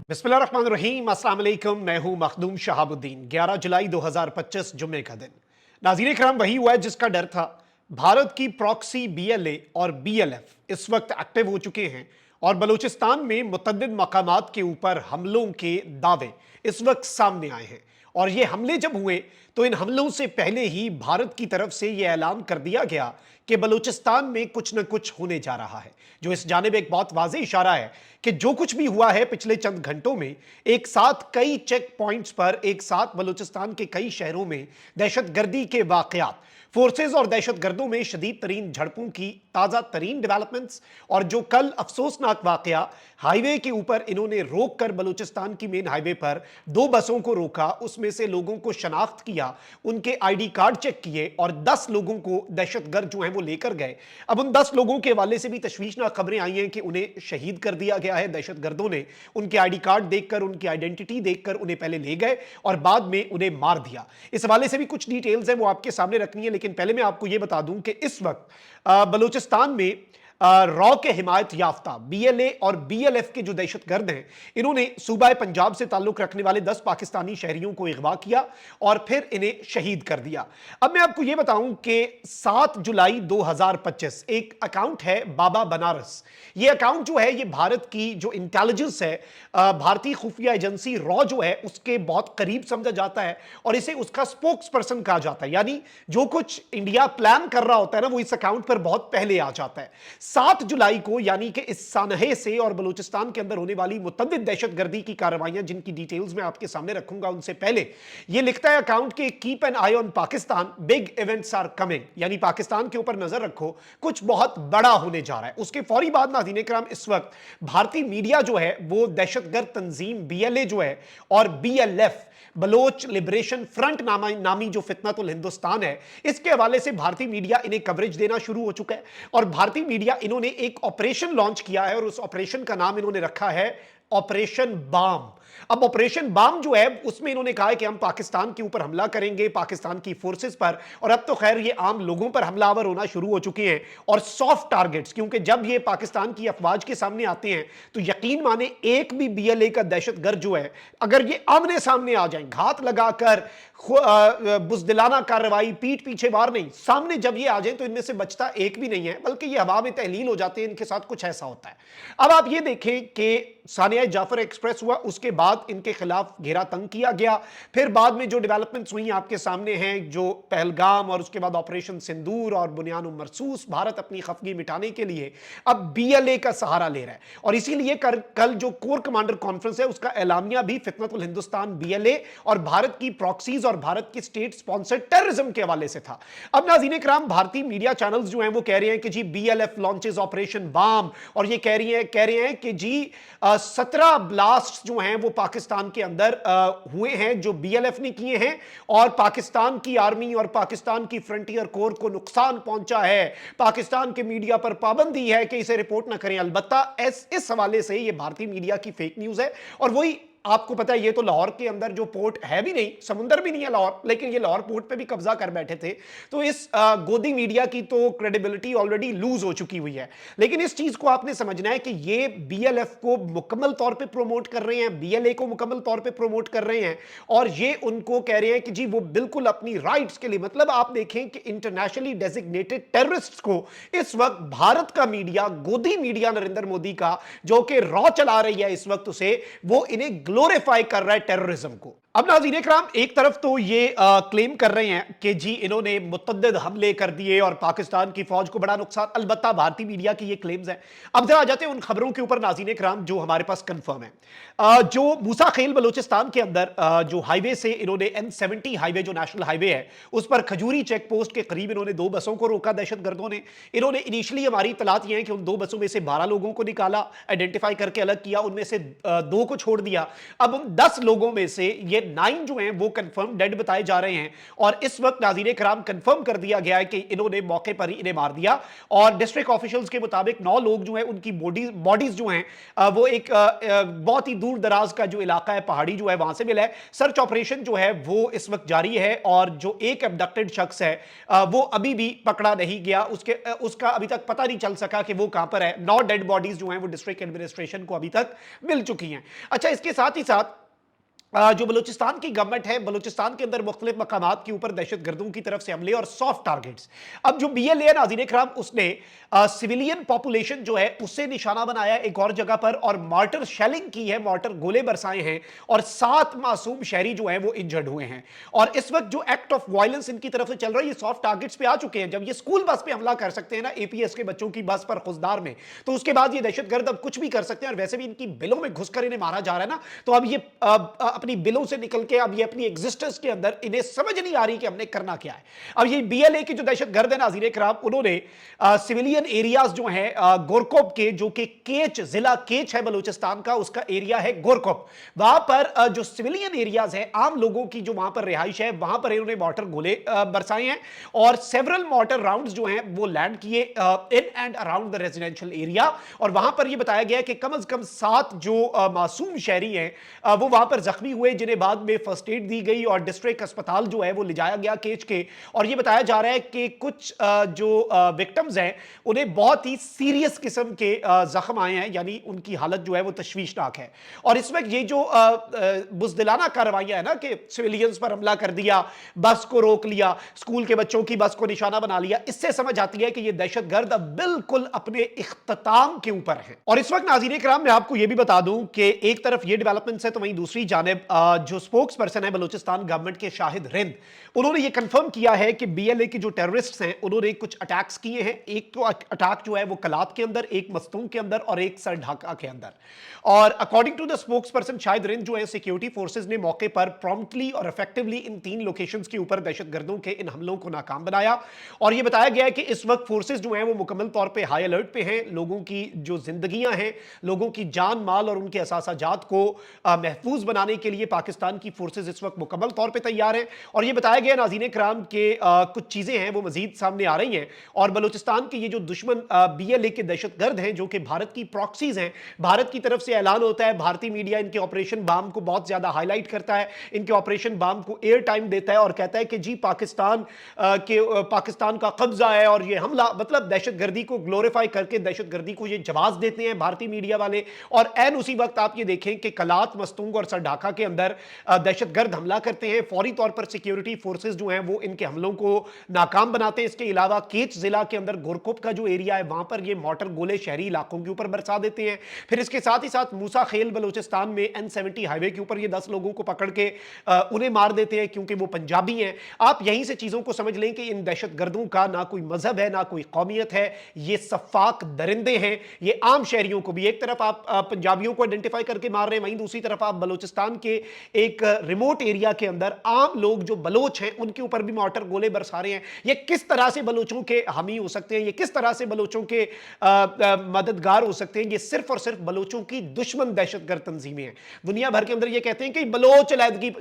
बिस्मिल्लाहिर्रहमानिर्रहीम, अस्सलाम वालेकुम। मैं हूं मखदूम शहाबुद्दीन। 11 जुलाई 2025 जुम्मे का दिन। नाज़रीन करम, वही हुआ है जिसका डर था। भारत की प्रॉक्सी बीएलए और बीएलएफ इस वक्त एक्टिव हो चुके हैं और बलूचिस्तान में मुतअद्दिद मकामात के ऊपर हमलों के दावे इस वक्त सामने आए हैं। और ये हमले जब हुए तो इन हमलों से पहले ही भारत की तरफ से यह ऐलान कर दिया गया कि बलूचिस्तान में कुछ न कुछ होने जा रहा है, जो इस जानिब एक बहुत वाज़ेह इशारा है कि जो कुछ भी हुआ है पिछले चंद घंटों में, एक साथ कई चेक पॉइंट्स पर, एक साथ बलूचिस्तान के कई शहरों में दहशतगर्दी के वाकयात, फोर्सेज और दहशतगर्दों में शदीद तरीन झड़पों की ताज़ा तरीन डेवलपमेंट्स, और जो कल अफसोसनाक वाकया हाईवे के ऊपर इन्होंने रोक कर, बलूचिस्तान की मेन हाईवे पर 2 बसों को रोका, उसमें से लोगों को शनाख्त किया, उनके आईडी कार्ड चेक किए और 10 लोगों को दहशतगर्द जो हैं वो लेकर गए। अब उन 10 लोगों के हवाले से भी तशवीशनाक खबरें आई हैं कि उन्हें शहीद कर दिया गया है। दहशतगर्दों ने उनके आईडी कार्ड देखकर, उनकी आइडेंटिटी देखकर उन्हें पहले ले गए और बाद में उन्हें मार दिया। इस हवाले से भी कुछ डिटेल्स हैं, वो आपके सामने रखनी है। लेकिन पहले मैं आपको यह बता दूं कि इस वक्त बलूचिस्तान में रॉ के हिमायत याफ्ता बीएलए और बीएलएफ के जो दहशतगर्द हैं, इन्होंने सूबा पंजाब से ताल्लुक रखने वाले 10 पाकिस्तानी शहरियों को अगवा किया और फिर इन्हें शहीद कर दिया। अब मैं आपको यह बताऊं कि 7 जुलाई 2025 एक अकाउंट है बाबा बनारस। यह अकाउंट जो है, यह भारत की जो इंटेलिजेंस है, भारतीय खुफिया एजेंसी रॉ जो है, उसके बहुत करीब समझा जाता है और इसे उसका स्पोक्स पर्सन कहा जाता है। यानी जो कुछ इंडिया प्लान कर रहा होता है ना, वो इस अकाउंट पर बहुत पहले आ जाता है। 7 जुलाई को, यानी कि इस सानहे से और बलूचिस्तान के अंदर होने वाली मुतअद्दिद दहशतगर्दी की कार्रवाइयां, जिनकी डिटेल्स मैं आपके सामने रखूंगा, उनसे पहले यह लिखता है अकाउंट के keep an eye on Pakistan, big events are coming. यानी पाकिस्तान के ऊपर नजर रखो, कुछ बहुत बड़ा होने जा रहा है। उसके फौरी बाद नाज़रीन किराम, इस वक्त भारतीय मीडिया जो है वो दहशतगर्द तंजीम बीएलए जो है और बीएलएफ, बलोच लिबरेशन फ्रंट नामी जो फितनतुल हिंदुस्तान है, इसके हवाले से भारतीय मीडिया इन्हें कवरेज देना शुरू हो चुका है। और भारतीय मीडिया, इन्होंने एक ऑपरेशन लॉन्च किया है और उस ऑपरेशन का नाम इन्होंने रखा है ऑपरेशन बाम। अब ऑपरेशन बाम जो है, उसमें इन्होंने कहा है कि हम पाकिस्तान के ऊपर हमला करेंगे, पाकिस्तान की फोर्सेस पर। और अब तो खैर ये आम लोगों पर हमलावर होना शुरू हो चुके हैं और सॉफ्ट टारगेट्स, क्योंकि जब ये पाकिस्तान की अफवाज के सामने आते हैं तो यकीन माने एक भी बीएलए का दहशतगर्द जो है, अगर ये आमने सामने आ जाए, घात लगाकर बुजदिलाना कार्रवाई, पीठ पीछे वार नहीं, सामने जब ये आ जाए तो इनमें से बचता एक भी नहीं है, बल्कि ये हवा में तहलील हो जाते हैं। इनके साथ कुछ ऐसा होता है। अब आप ये देखें कि सानिया जाफर एक्सप्रेस हुआ, उसके बाद इनके खिलाफ घेरा तंग किया गया। फिर बाद में जो डेवलपमेंट्स हुई आपके सामने हैं, जो पहलगाम और उसके बाद ऑपरेशन सिंदूर और बुनियान मरसूस, भारत अपनी खफगी मिटाने के लिए अब बीएलए का सहारा ले रहा है। और इसीलिए कल जो कोर कमांडर कॉन्फ्रेंस है, उसका एलामिया भी फितनतुल हिंदुस्तान बीएलए और भारत की प्रॉक्सीज और भारत की स्टेट स्पॉन्सर्ड टेररिज्म के हवाले से था। अब नाज़रीन किराम, भारतीय मीडिया चैनल्स जो हैं वो कह रहे हैं कि जी बीएलएफ लॉन्चेस ऑपरेशन बाम, और ये कह रहे हैं कि जी 17 ब्लास्ट जो हैं वो पाकिस्तान के अंदर हुए हैं, जो बीएलएफ ने किए हैं, और पाकिस्तान की आर्मी और पाकिस्तान की फ्रंटियर कोर को नुकसान पहुंचा है। पाकिस्तान के मीडिया पर पाबंदी है कि इसे रिपोर्ट ना करें। अलबत्ता इस हवाले से ये भारतीय मीडिया की फेक न्यूज है। और वही आपको पता है, ये तो लाहौर के अंदर जो पोर्ट है भी नहीं, समुंदर भी नहीं है लाहौर, लेकिन ये लाहौर पोर्ट पे भी कब्जा कर बैठे थे। तो इस गोदी मीडिया की तो क्रेडिबिलिटी ऑलरेडी लूज हो चुकी हुई है। लेकिन इस चीज को आपने समझना है कि ये बीएलएफ को मुकम्मल तौर पे प्रोमोट कर रहे हैं, बीएलए को मुकम्मल तौर पे प्रोमोट कर रहे हैं, और ये उनको कह रहे हैं कि जी वो बिल्कुल अपनी राइट्स के लिए, मतलब आप देखें कि इंटरनेशनली डेजिग्नेटेड टेररिस्ट को इस वक्त भारत का मीडिया, गोदी मीडिया नरेंद्र मोदी का, जो कि रॉ चला रही है इस वक्त, उसे वो इन्हें ग्लोरीफाई कर रहा है टेररिज्म को। अब नाज़रीन किराम, एक तरफ तो ये क्लेम कर रहे हैं कि जी इन्होंने मुतअद्दिद हमले कर दिए और पाकिस्तान की फौज को बड़ा नुकसान, अलबत्ता भारतीय मीडिया की ये क्लेम्स हैं। अब जरा आ जाते हैं उन खबरों के ऊपर नाज़रीन किराम जो हमारे पास कंफर्म है। जो मूसा खेल बलूचिस्तान के अंदर जो हाईवे से इन्होंने N70 हाईवे, जो नेशनल हाईवे है, उस पर खजूरी चेक पोस्ट के करीब इन्होंने 2 बसों को रोका दहशतगर्दों ने। इन्होंने इनिशियली, हमारी इतलात ये है कि उन 2 बसों में से 12 लोगों को निकाला, आइडेंटिफाई करके अलग किया, उनमें से 2 को छोड़ दिया। अब उन 10 लोगों में से ये 9 जो हैं वो कंफर्म डेड बताए जा रहे हैं और इस वक्त नाज़रीन कराम कंफर्म कर दिया गया है कि इन्होंने मौके पर ही इन्हें मार दिया और डिस्ट्रिक्ट ऑफिशियल्स के मुताबिक 9 लोग जो हैं उनकी बॉडीज जो हैं वो एक बहुत ही दूर दराज का जो इलाका है पहाड़ी जो है वहां से मिला है। सर्च ऑपरेशन जो है वो इस वक्त जारी है और जो एक अबडक्टेड शख्स है वो अभी भी पकड़ा नहीं गया, उसका अभी तक पता नहीं चल सका कि वो कहां पर है। 9 डेड बॉडीज जो हैं वो डिस्ट्रिक्ट एडमिनिस्ट्रेशन को अभी तक मिल चुकी हैं। अच्छा, इसके साथ ही साथ जो बलूचिस्तान की गवर्नमेंट है, बलूचिस्तान के अंदर मुख्तलिफ मकामात के ऊपर दहशतगर्दों की तरफ से हमले और सॉफ्ट टारगेट्स। अब जो BLA नाज़रीन इकराम उसने सिविलियन पॉपुलेशन जो है उससे निशाना बनाया एक और जगह पर और मार्टर शेलिंग की है, मार्टर गोले बरसाए हैं और 7 मासूम शहरी जो हैं वो इंजर्ड हुए हैं। और इस वक्त जो एक्ट ऑफ वायलेंस इनकी तरफ से चल रहा है ये सॉफ्ट टारगेट्स पे आ चुके हैं। जब ये स्कूल बस पे हमला कर सकते हैं ना APS के बच्चों की बस पर खुशदार में, तो उसके बाद ये दहशतगर्द अब कुछ भी कर सकते हैं और वैसे भी इनकी बिलों में घुसकर इन्हें मारा जा रहा है ना, तो अब ये अपनी बिलों से निकल के अब ये अपनी एग्जिस्टेंस के अंदर इन्हें समझ नहीं आ रही कि हमने करना क्या है। अब ये BLA के जो दहशतगर्द है नाज़रीन कराम उन्होंने सिविलियन एरियाज जो हैं गोरकोप के, जो कि केच जिला केच है बलूचिस्तान का, उसका एरिया है गोरकोप, वहां पर जो सिविलियन एरियाज है आम लोगों की जो वहां पर रिहाइश है वहां पर इन्होंने मॉर्टर गोले बरसाए हैं और सेवरल मॉर्टर राउंड्स जो हैं वो लैंड किए in and around the residential area. और वहां पर यह बताया गया कि कम से कम 7 जो मासूम शहरी हैं वो वहां पर जख्मी हुए, जिन्हें बाद में फर्स्ट एड दी गई और डिस्ट्रिक्ट अस्पताल जो है वो ले जाया गया केच के। और यह बताया जा रहा है कि कुछ जो विक्टिम्स हैं उन्हें बहुत ही सीरियस किस्म के जख्म आए हैं, यानी उनकी हालत जो है वो तशवीशनाक है। और इस वक्त ये जो बुज़दिलाना कार्रवाइयां है ना कि सिविलियंस पर हमला कर दिया, बस को रोक लिया, स्कूल के बच्चों की बस को निशाना बना लिया, इससे समझ आती है कि ये दहशतगर्द अब बिल्कुल अपने इख्तिताम के ऊपर है। और इस वक्त नाज़रीन किराम मैं आपको यह भी बता दूं कि एक तरफ ये डेवलपमेंट्स है तो वहीं दूसरी जानिब जो स्पोक्स पर्सन है बलूचिस्तान गवर्नमेंट के शाहिद रिंद, उन्होंने ये कंफर्म किया है कि BLA के जो टेररिस्ट्स हैं उन्होंने कुछ अटैक्स किए हैं। एक तो अटैक जो है वो कलात के अंदर, एक मस्तूम के अंदर और एक सर ढाका के अंदर। और according to the spokesperson Shahid Rind जो है सिक्योरिटी फोर्सेज ने मौके पर प्रॉम्प्टली और इफेक्टिवली इन 3 लोकेशंस के ऊपर दहशतगर्दों के इन हमलों को नाकाम बनाया। और यह बताया गया है कि इस वक्त फोर्सेज जो हैं वो मुकम्मल तौर पर हाई अलर्ट पे हैं। लोगों की जो जिंदगियां हैं, लोगों की जान माल और उनके असासाजात को महफूज बनाने के लिए पाकिस्तान की फोर्सेज इस वक्त मुकम्मल तौर पर तैयार हैं। और यह बताया गया नाज़रीन कराम के कुछ चीजें हैं वो मजीद सामने आ रही हैं और बलूचिस्तान के ये जो दुश्मन BLA के दहशतगर्द हैं जो कि भारत की प्रॉक्सीज हैं, भारत की तरफ से ऐलान होता है, भारतीय मीडिया इनके ऑपरेशन बाम को बहुत ज्यादा हाईलाइट करता है, इनके ऑपरेशन बाम को एयर टाइम देता है और कहता है कि जी पाकिस्तान का कब्जा है और ये हमला, मतलब दहशतगर्दी को ग्लोरीफाई करके दहशतगर्दी को ये जवाब देते हैं भारतीय मीडिया वाले। और एन उसी वक्त आप ये देखें कि कलात, मस्तूंग और सर ढाका के अंदर दहशतगर्द हमला करते हैं, फौरी तौर पर सिक्योरिटी फोर्सेज जो हैं वो इनके हमलों को नाकाम बनाते हैं। इसके अलावा केच जिला के अंदर गोरकोप का जो एरिया है वहां पर ये मॉर्टर गोले शहरी इलाकों के ऊपर बरसा देते हैं। फिर इसके साथ ही साथ मूसा खेल बलूचिस्तान में N70 हाईवे के ऊपर ये 10 लोगों को पकड़ के उन्हें मार देते हैं क्योंकि वो पंजाबी हैं। आप यहीं से चीजों को समझ लें कि इन दहशतगर्दों का ना कोई मजहब है ना कोई कौमियत है, ये सफाक दरिंदे हैं, ये आम शहरियों को भी, एक तरफ आप पंजाबियों को आइडेंटिफाई करके मार रहे हैं, वहीं दूसरी तरफ आप बलूचिस्तान के एक रिमोट एरिया के अंदर आम लोग जो बलोच हैं उनके ऊपर भी मॉर्टर गोले बरसा रहे हैं। ये किस तरह से बलोचों के हामी हो सकते हैं, ये किस तरह से बलोचों के मददगार हो सकते हैं? ये सिर्फ और सिर्फ बलोचों की दुश्मन दहशतगर्द तंजीमें हैं। दुनिया भर के अंदर ये कहते हैं कि बलोच अलहदगी,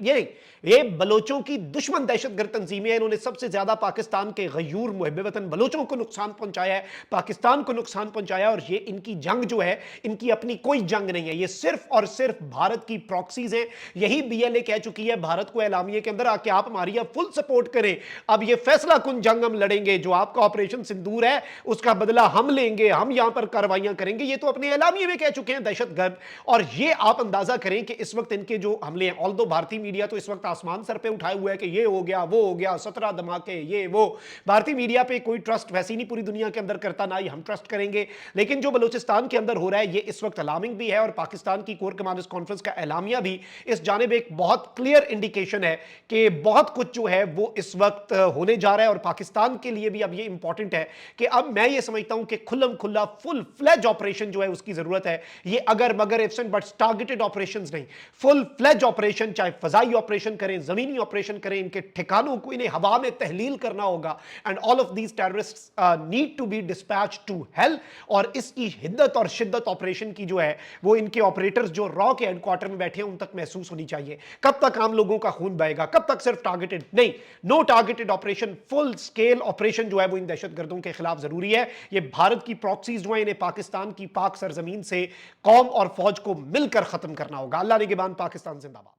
ये बलोचों की दुश्मन दहशतगर्द तंजीमें हैं। इन्होंने सबसे ज्यादा पाकिस्तान के गयूर मुहब्बे वतन बलोचों को नुकसान पहुंचाया है, पाकिस्तान को नुकसान पहुंचाया। और ये इनकी जंग जो है, इनकी अपनी कोई जंग नहीं है, ये सिर्फ और सिर्फ भारत की प्रॉक्सीज हैं। यही BLA कह चुकी है भारत को एलामिया के अंदर आके, आप हमारी फुल सपोर्ट करें, अब ये फैसला कुन जंग हम लड़ेंगे, जो आपका ऑपरेशन सिंदूर है उसका बदला हम लेंगे, हम यहां पर कार्रवाइयां करेंगे। ये तो अपने एलामिये में कह चुके हैं दहशतगर्द। और ये आप अंदाजा करें कि इस वक्त इनके जो हमले हैं, ऑल्दो भारतीय मीडिया तो इस वक्त आसमान सर पे उठाए हुआ है कि ये हो गया, वो हो गया, 17 धमाके, ये वो। भारतीय मीडिया पे कोई ट्रस्ट वैसी नहीं पूरी दुनिया के अंदर करता, ना ही हम ट्रस्ट करेंगे। लेकिन जो बलूचिस्तान के अंदर हो रहा है ये इस वक्त अलार्मिंग भी है और पाकिस्तान की कोर कमांडर्स कॉन्फ्रेंस का एलामिया भी इस जानिब एक बहुत क्लियर इंडिकेशन है कि बहुत कुछ जो है वो इस वक्त होने जा रहा है। और पाकिस्तान के लिए भी अब ये इंपॉर्टेंट है कि अब मैं ये समझता हूं कि खुल्लम खुल्ला फुल फ्लेज ऑपरेशन जो है उसकी जरूरत है। ये अगर मगर ifs and buts targeted operations नहीं, फुल फ्लेज ऑपरेशन, चाहे फजाई ऑपरेशन करें, जमीनी ऑपरेशन करें, इनके ठिकानों को इन्हें हवा में तहलील करना होगा। And all of these terrorists need to be dispatch to hell. और इसकी हिद्दत और शिद्दत ऑपरेशन की जो है वो इनके ऑपरेटर्स जो रॉ के हेडक्वार्टर में बैठे हैं उन तक محسوس ہونی چاہیے. کب تک عام لوگوں کا خون بہے گا؟ کب تک صرف ٹارگیٹڈ نہیں، نو ٹارگیٹڈ آپریشن، فل سکیل آپریشن جو ہے وہ ان دہشت گردوں کے خلاف ضروری ہے. یہ بھارت کی پراکسیز جو ہیں انہیں پاکستان کی پاک سرزمین سے قوم اور فوج کو مل کر ختم کرنا ہوگا. اللہ نگہبان. پاکستان زندہ باد.